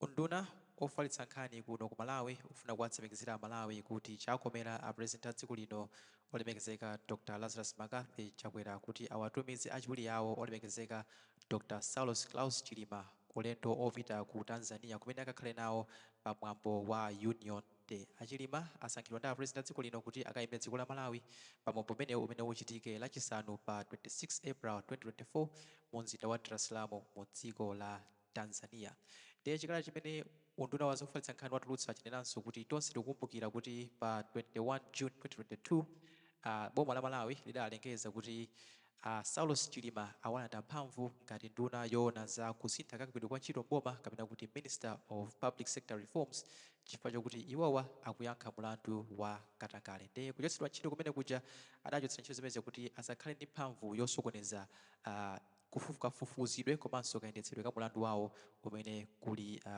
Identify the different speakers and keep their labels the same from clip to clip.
Speaker 1: Unduna ofalitsa nkhani kuno ku Malawi ufuna kuwatsimikizira Malawi kuti chakomera apurezidenti a dziko lino olemekezeka Dr. Lazarus Makathi chakwera kuti awatumize achiwiri awo olemekezeka Dr. Saulos Klaus Chilima ulendo opita ku Tanzania kumene akakhale nawo pa mwambo wa Union Day. Achilima asankhidwa ndi apurezidenti a dziko lino kuti akayime dziko la Malawi pa mwambo umene uchitike lachisanu pa 26 April 2024 mu mzinda wa Dar es Salaam mu dziko la Tanzania. Ndiye chikala chimene unduna wa zofalitsa nkhani watulutsa chinenanso kuti tonse tikukumbukira kuti pa 21 June 2022 boma la Malawi lidalengeza kuti Saulos Chilima awalanda mphamvu ngati nduna yoona za kusintha kakagwiridwe kwa ntchito mboma kapena kuti Minister of Public Sector Reforms chifukwa chokuti iwowa akuyankha mulandu wa katangale. Ndiye kuchotsedwa ntchito kumene kuja adachotsa ntchito zimene kuti asakhale ndi mphamvu yosokoneza kafufuzidwe komanso kayendetsedwe ka mulandu wawo umene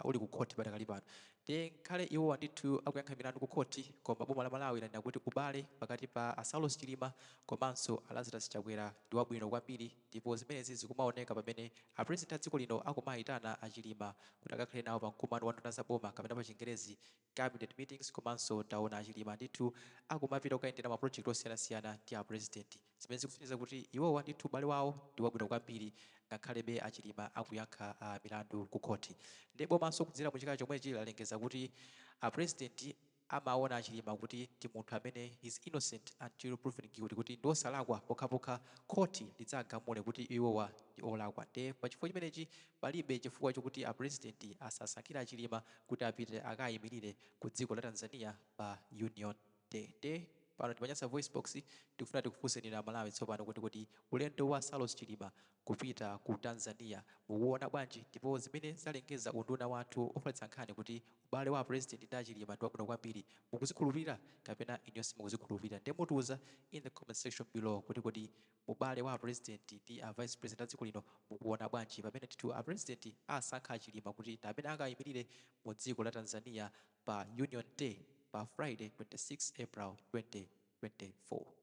Speaker 1: uli ku khoti padakali pano. Ndiye nkhale iwowa ndithu akuyankha milandu ku khoti, koma boma la Malawi lanena kuti ubale pakati pa Saulos Chilima komanso Lazarus Chakwera ndi wabwino kwambiri, ndipo zimenezi zikumaoneka pamene apurezidenti a dziko lino akumayitana Achilima kuti akakhale nawo pa mkumano wa nduna za boma kapena pa Chingerezi cabinet meetings, komanso taona Achilima ndithu akumapita kukayendera maprojekti osiyanasiyana ndi apurezidenti, zimene zikufunza kuti iwowa ndithu ubale wawo ndi wabwino kwambiri ngakhalebe Achilima akuyankha milandu ku khoti. Ndiye bomanso kudzera mu chikala chomwechi lalengeza kuti apurezidenti amaona Achilima kuti ndi munthu amene is innocent until proven guilty, kuti ndi osalakwa pokhapokha khoti lidzagamule kuti iwowa ndi olakwa. Ndiye pachifukwa chimenechi palibe chifukwa chokuti apurezidenti asasankhire Achilima kuti apite akayimirire ku dziko la Tanzania pa Union Day. Ndiye pano tipanyasa voice box tikufuna tikufunseni na Malawi tsopano kuti ulendo wa Saulos Chilima kupita ku Tanzania mukuona bwanji, ndipo zimene zalengeza unduna wathu ofalitsa nkhani kuti ubale wa president ndi Achilima ndi wabwino kwambiri mukuzikhulupirira kapena inonse mukuzikhulupirira? Ndiye mutiuza in the comment section below kuti ubale wa president ndi vice president a dziko lino mukuona bwanji pamene titu a president asankha Achilima kuti amene akayimirire mu dziko la Tanzania pa Union Day pa Friday 26 April 2024.